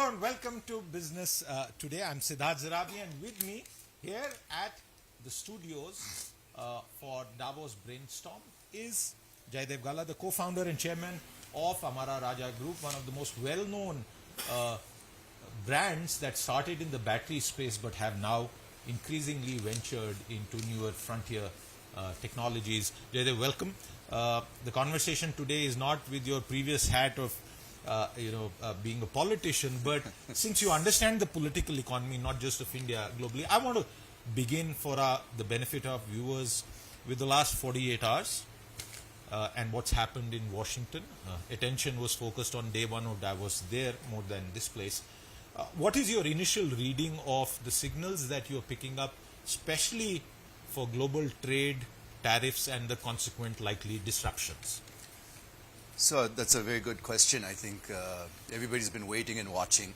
Hello and welcome to Business Today. I'm Siddharth Zarabi, and with me here at the studios for Davos Brainstorm is Jayadev Galla, the co-founder and chairman of Amara Raja Group, one of the most well-known brands that started in the battery space but have now increasingly ventured into newer frontier technologies. Jayadev, welcome. The conversation today is not with your previous hat of being a politician, but since you understand the political economy, not just of India, globally, I want to begin for the benefit of viewers with the last 48 hours and what's happened in Washington. Attention was focused on day one of Davos there more than this place. What is your initial reading of the signals that you're picking up, especially for global trade, tariffs, and the consequent likely disruptions? So that's a very good question. I think everybody's been waiting and watching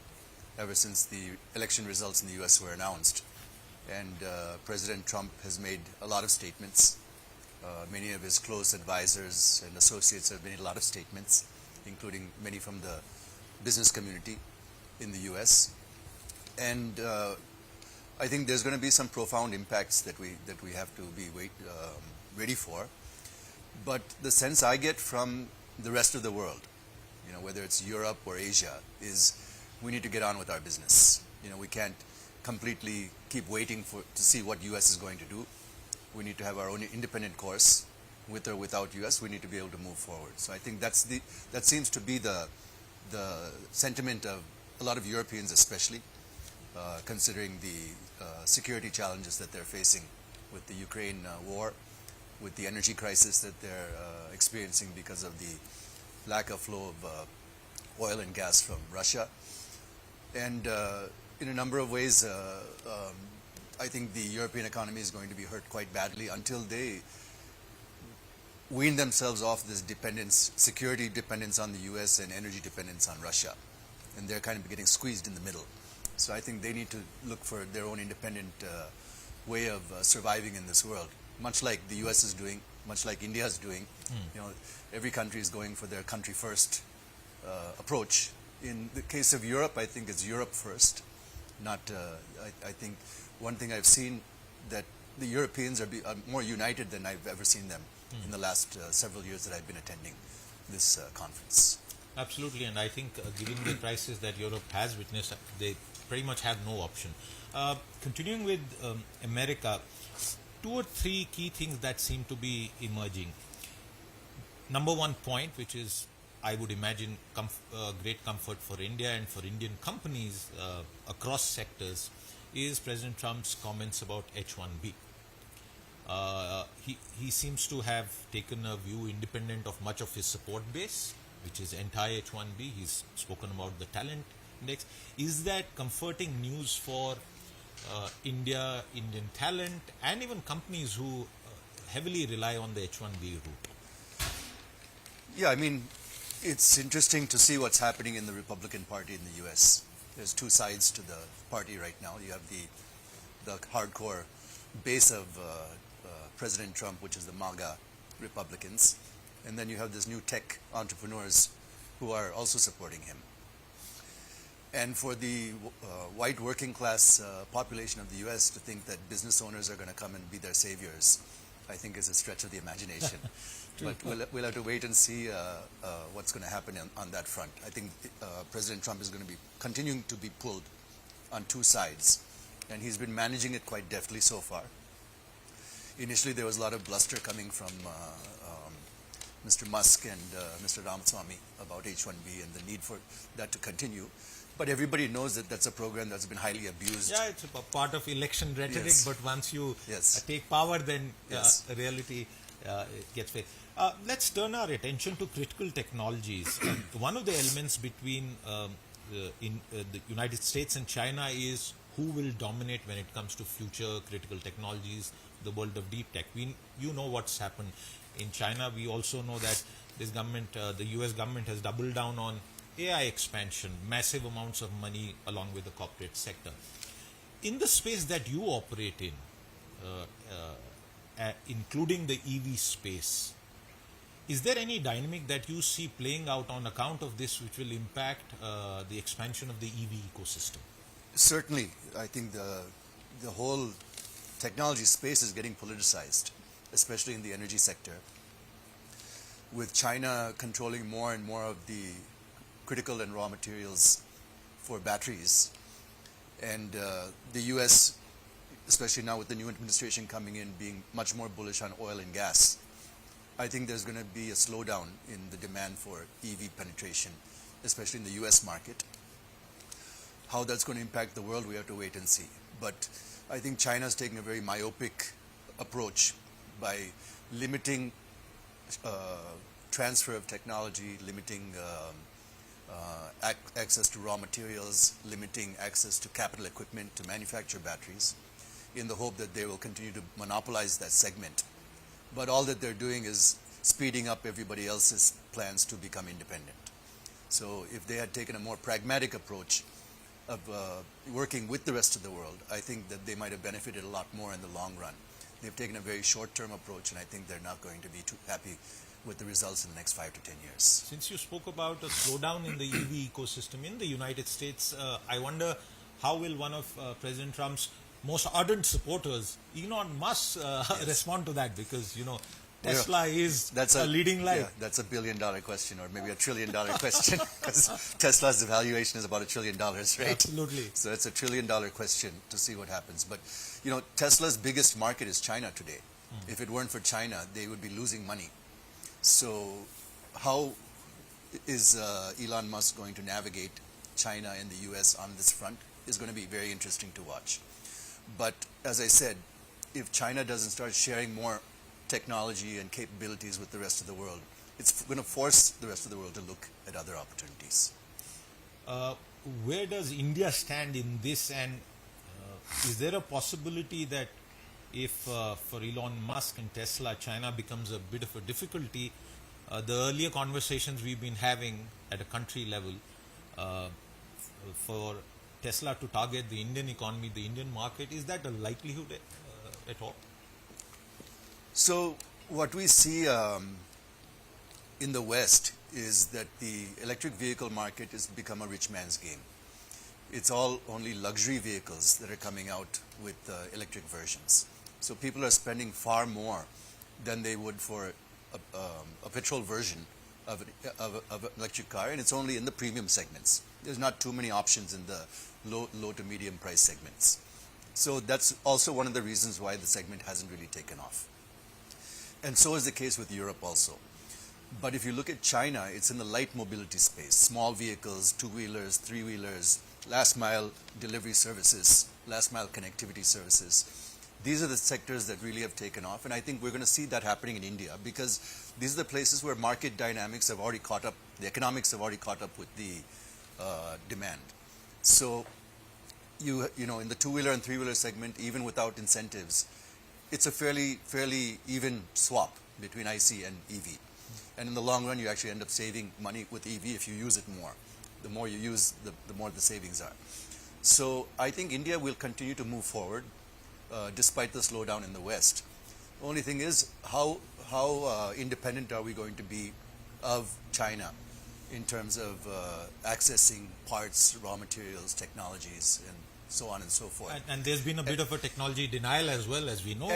ever since the election results in the U.S. were announced. And President Trump has made a lot of statements. Many of his close advisors and associates have made a lot of statements, including many from the business community in the U.S. And I think there's going to be some profound impacts that we have to be ready for. But the sense I get from the rest of the world, whether it's Europe or Asia, is we need to get on with our business. We can't completely keep waiting to see what U.S. is going to do. We need to have our own independent course, with or without U.S. We need to be able to move forward. So I think that seems to be the sentiment of a lot of Europeans, especially considering the security challenges that they're facing with the Ukraine war, with the energy crisis that they're experiencing because of the lack of flow of oil and gas from Russia. And in a number of ways, I think the European economy is going to be hurt quite badly until they wean themselves off this security dependence on the US and energy dependence on Russia. And they're kind of getting squeezed in the middle. So I think they need to look for their own independent way of surviving in this world. Much like the U.S. is doing, much like India is doing. Every country is going for their country first approach. In the case of Europe, I think it's Europe first. Not, I think one thing I've seen that the Europeans are more united than I've ever seen them in the last several years that I've been attending this conference. Absolutely, and I think given the crisis that Europe has witnessed, they pretty much have no option. Continuing with America, two or three key things that seem to be emerging. Number one point, which is, I would imagine, great comfort for India and for Indian companies across sectors, is President Trump's comments about H-1B. He seems to have taken a view independent of much of his support base, which is anti-H-1B. He's spoken about the talent index. Is that comforting news for Indian talent, and even companies who heavily rely on the H-1B route? Yeah, I mean, it's interesting to see what's happening in the Republican Party in the U.S. There's two sides to the party right now. You have the hardcore base of President Trump, which is the MAGA Republicans, and then you have this new tech entrepreneurs who are also supporting him. And for the white working class population of the U.S. to think that business owners are going to come and be their saviors, I think is a stretch of the imagination. But we'll have to wait and see what's going to happen on that front. I think President Trump is going to be continuing to be pulled on two sides, and he's been managing it quite deftly so far. Initially, there was a lot of bluster coming from Mr. Musk and Mr. Ramaswamy about H-1B and the need for that to continue. But everybody knows that that's a program that's been highly abused. Yeah, it's a part of election rhetoric, Yes. but once you Yes. take power, then Yes. reality gets faced. Let's turn our attention to critical technologies. One of the elements between the United States and China is who will dominate when it comes to future critical technologies, the world of deep tech. You know what's happened in China. We also know that this government, the US government, has doubled down on AI expansion, massive amounts of money along with the corporate sector. In the space that you operate in, including the EV space, Is there any dynamic that you see playing out on account of this which will impact the expansion of the EV ecosystem? Certainly, I think the whole technology space is getting politicized, especially in the energy sector, with China controlling more and more of the critical and raw materials for batteries, and the US, especially now with the new administration coming in, being much more bullish on oil and gas. I think there's going to be a slowdown in the demand for EV penetration, especially in the US market. How that's going to impact the world, we have to wait and see. But I think China's taking a very myopic approach by limiting transfer of technology, limiting access to raw materials, limiting access to capital equipment to manufacture batteries, in the hope that they will continue to monopolize that segment. But all that they're doing is speeding up everybody else's plans to become independent. So if they had taken a more pragmatic approach of working with the rest of the world, I think that they might have benefited a lot more in the long run. They've taken a very short-term approach, and I think they're not going to be too happy with the results in the next 5 to 10 years. Since you spoke about a slowdown in the EV ecosystem in the United States, I wonder how will one of President Trump's most ardent supporters, Elon Musk, respond to that? Because, Tesla is a leading light. Yeah, that's $1 billion question, or maybe $1 trillion question, because Tesla's valuation is about $1 trillion, right? Absolutely. So it's $1 trillion question to see what happens. But, Tesla's biggest market is China today. If it weren't for China, they would be losing money. So how is Elon Musk going to navigate China and the US on this front is going to be very interesting to watch. But as I said, if China doesn't start sharing more technology and capabilities with the rest of the world, it's going to force the rest of the world to look at other opportunities. Where does India stand in this, and is there a possibility that if for Elon Musk and Tesla, China becomes a bit of a difficulty, the earlier conversations we've been having at a country level for Tesla to target the Indian economy, the Indian market, is that a likelihood at all? So what we see in the West is that the electric vehicle market has become a rich man's game. It's all only luxury vehicles that are coming out with electric versions. So people are spending far more than they would for a petrol version of an electric car, and it's only in the premium segments. There's not too many options in the low to medium price segments. So that's also one of the reasons why the segment hasn't really taken off. And so is the case with Europe also. But if you look at China, it's in the light mobility space, small vehicles, two-wheelers, three-wheelers, last mile delivery services, last mile connectivity services. These are the sectors that really have taken off, and I think we're going to see that happening in India, because these are the places where market dynamics have already caught up, the economics have already caught up with the demand. So you know, in the two-wheeler and three-wheeler segment, even without incentives, it's a fairly even swap between IC and EV. And in the long run, you actually end up saving money with EV if you use it more. The more you use, the more the savings are. So I think India will continue to move forward despite the slowdown in the West. The only thing is, how independent are we going to be of China in terms of accessing parts, raw materials, technologies, and so on and so forth. And there's been a bit of a technology denial as well, as we know.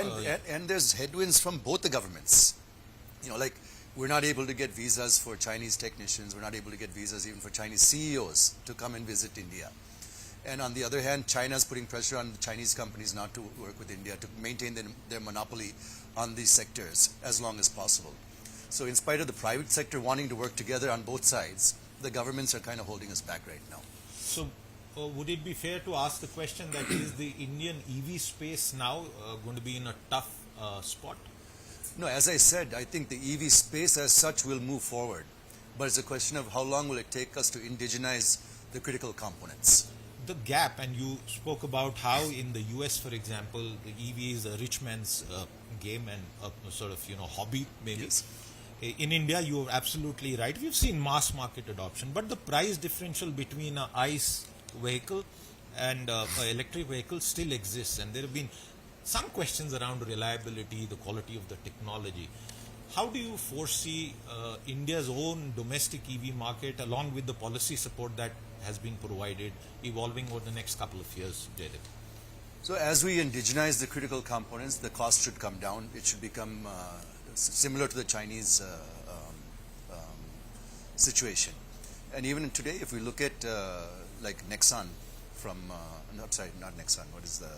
And there's headwinds from both the governments. Like, we're not able to get visas for Chinese technicians. We're not able to get visas even for Chinese CEOs to come and visit India. And on the other hand, China's putting pressure on the Chinese companies not to work with India, to maintain their monopoly on these sectors as long as possible. So in spite of the private sector wanting to work together on both sides, the governments are kind of holding us back right now. So would it be fair to ask the question that is the Indian EV space now going to be in a tough spot? No, as I said, I think the EV space as such will move forward. But it's a question of how long will it take us to indigenize the critical components. The gap, and you spoke about how in the US, for example, the EV is a rich man's game and a sort of, hobby maybe. Yes. In India, you're absolutely right. We've seen mass market adoption, but the price differential between an ICE vehicle and an electric vehicle still exists, and there have been some questions around reliability, the quality of the technology. How do you foresee India's own domestic EV market, along with the policy support that has been provided, evolving over the next couple of years, Jayadev? So as we indigenize the critical components, the cost should come down. It should become similar to the Chinese situation. And even today, if we look at like Nexon from, not Nexon, what is the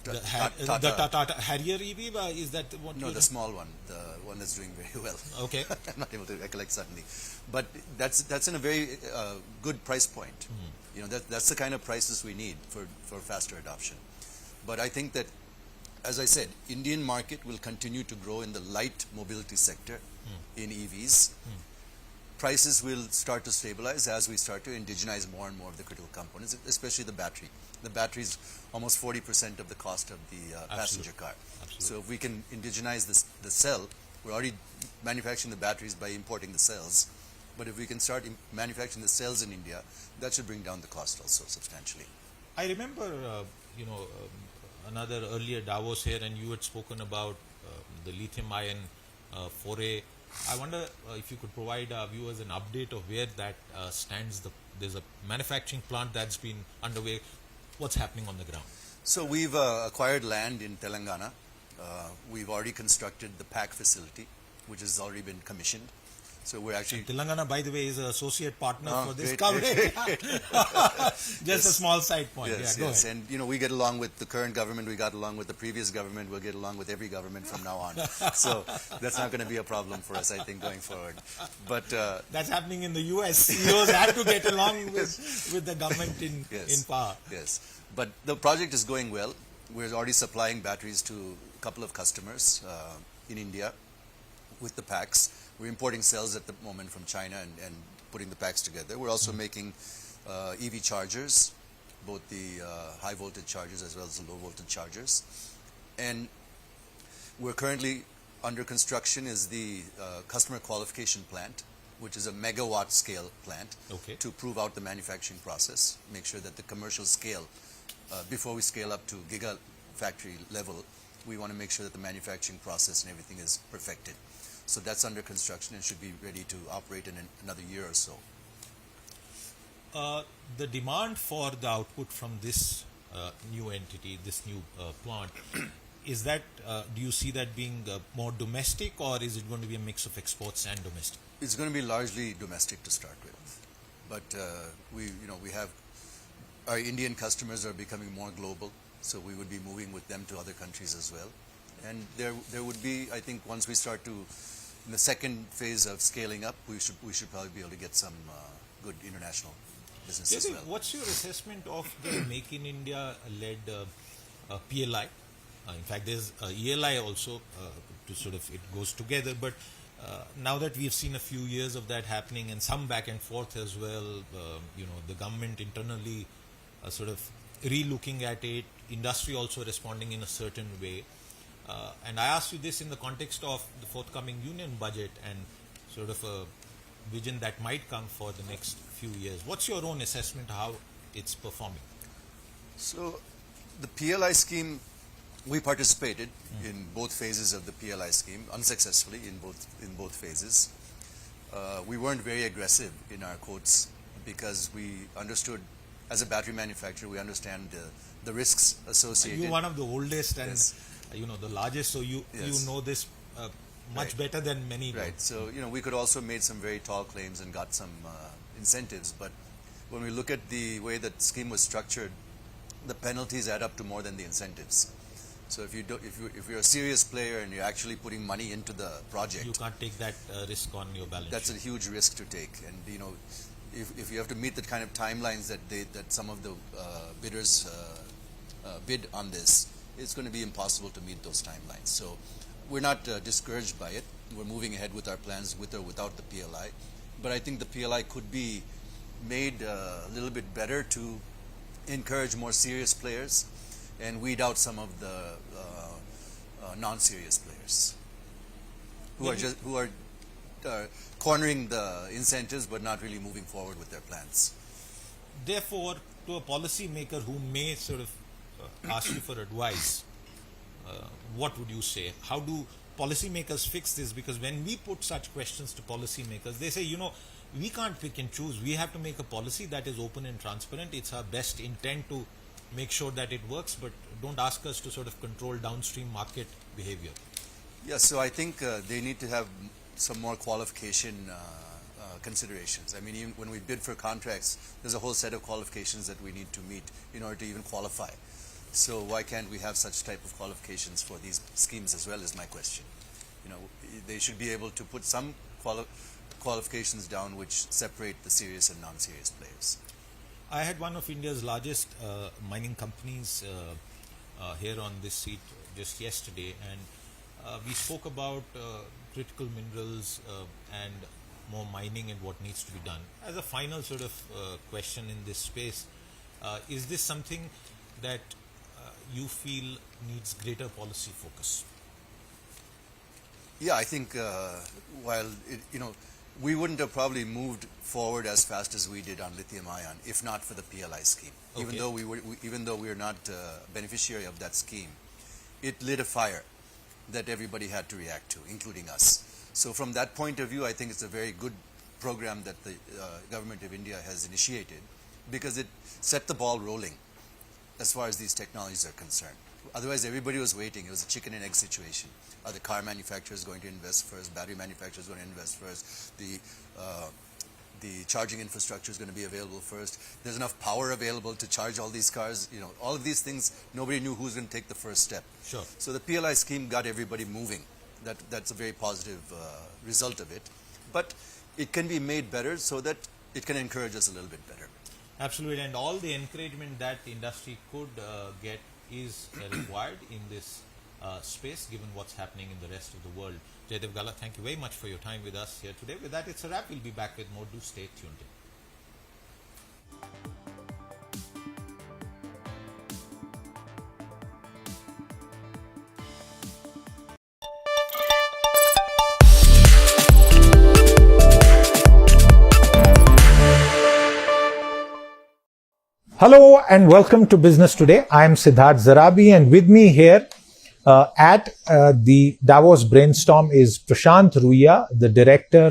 Tata Harrier EV, is that what? No, the small one, the one that's doing very well. Okay. I'm not able to recollect suddenly, but that's in a very good price point. You know, that's the kind of prices we need for faster adoption. But I think that, as I said, Indian market will continue to grow in the light mobility sector in EVs. Prices will start to stabilize as we start to indigenize more and more of the critical components, especially the battery. The battery is almost 40% of the cost of the passenger car. Absolutely. So if we can indigenize the cell, we're already manufacturing the batteries by importing the cells. But if we can start manufacturing the cells in India, that should bring down the cost also substantially. I remember, another earlier Davos here, and you had spoken about the lithium-ion foray. I wonder if you could provide our viewers an update of where that stands. There's a manufacturing plant that's been underway. What's happening on the ground? So we've acquired land in Telangana. We've already constructed the pack facility, which has already been commissioned. So we're actually... And Telangana, by the way, is an associate partner for this great, coverage. great. Just a small side point. Yes, Go yes. ahead. And, we get along with the current government. We got along with the previous government. We'll get along with every government from now on. So that's not going to be a problem for us, I think, going forward. But that's happening in the US. CEOs had to get along with the government in power. Yes. But the project is going well. We're already supplying batteries to a couple of customers in India with the packs. We're importing cells at the moment from China and putting the packs together. We're also making EV chargers, both the high voltage chargers as well as the low voltage chargers. And we're currently under construction is the customer qualification plant, which is a megawatt scale plant to prove out the manufacturing process, make sure that the commercial scale, before we scale up to gigafactory level, we want to make sure that the manufacturing process and everything is perfected. So that's under construction and should be ready to operate in another year or so. The demand for the output from this new entity, this new plant, is that, do you see that being more domestic, or is it going to be a mix of exports and domestic? It's going to be largely domestic to start with. But we have our Indian customers are becoming more global, so we would be moving with them to other countries as well. And there would be, I think, once we start to, in the second phase of scaling up, we should probably be able to get some good international business as well. What's your assessment of the Make in India led PLI? In fact, there's ELI also to sort of, it goes together. But now that we've seen a few years of that happening and some back and forth as well, the government internally sort of re-looking at it, industry also responding in a certain way. And I asked you this in the context of the forthcoming union budget and sort of a vision that might come for the next few years. What's your own assessment how it's performing? So the PLI scheme, we participated in both phases of the PLI scheme, unsuccessfully in both phases. We weren't very aggressive in our quotes because we understood, as a battery manufacturer, we understand the risks associated. You're one of the oldest and the largest, so you know this much better than many. Right. So we could also made some very tall claims and got some incentives, but when we look at the way that scheme was structured, the penalties add up to more than the incentives. So if you're a serious player and you're actually putting money into the project, you can't take that risk on your balance that's sheet. a huge risk to take. And if you have to meet the kind of timelines that some of the bidders bid on this, it's going to be impossible to meet those timelines. So we're not discouraged by it. We're moving ahead with our plans with or without the PLI. But I think the PLI could be made a little bit better to encourage more serious players and weed out some of the non-serious players who are cornering the incentives but not really moving forward with their plans. Therefore, to a policymaker who may sort of ask you for advice, what would you say? How do policymakers fix this? Because when we put such questions to policymakers, they say, we can't pick and choose. We have to make a policy that is open and transparent. It's our best intent to make sure that it works, but don't ask us to sort of control downstream market behavior. Yeah, so I think they need to have some more qualification considerations. I mean, even when we bid for contracts, there's a whole set of qualifications that we need to meet in order to even qualify. So why can't we have such type of qualifications for these schemes as well, is my question. They should be able to put some qualifications down which separate the serious and non-serious players. I had one of India's largest mining companies here on this seat just yesterday, and we spoke about critical minerals and more mining and what needs to be done. As a final sort of question in this space, is this something that you feel needs greater policy focus? Yeah, I think while we wouldn't have probably moved forward as fast as we did on lithium-ion if not for the PLI scheme. Okay. Even though we are not beneficiary of that scheme, it lit a fire that everybody had to react to, including us. So from that point of view, I think it's a very good program that the government of India has initiated, because it set the ball rolling as far as these technologies are concerned. Otherwise, everybody was waiting. It was a chicken and egg situation. Are the car manufacturers going to invest first? Battery manufacturers going to invest first? The charging infrastructure is going to be available first. There's enough power available to charge all these cars. All of these things, nobody knew who's going to take the first step. Sure. So the PLI scheme got everybody moving. That's a very positive result of it. But it can be made better so that it can encourage us a little bit better. Absolutely, and all the encouragement that the industry could get is required in this space, given what's happening in the rest of the world. Jayadev Galla, thank you very much for your time with us here today. With that, it's a wrap. We'll be back with more. Do stay tuned in. Hello and welcome to Business Today. I am Siddharth Zarabi, and with me here at the Davos brainstorm is Prashant Ruiya, the director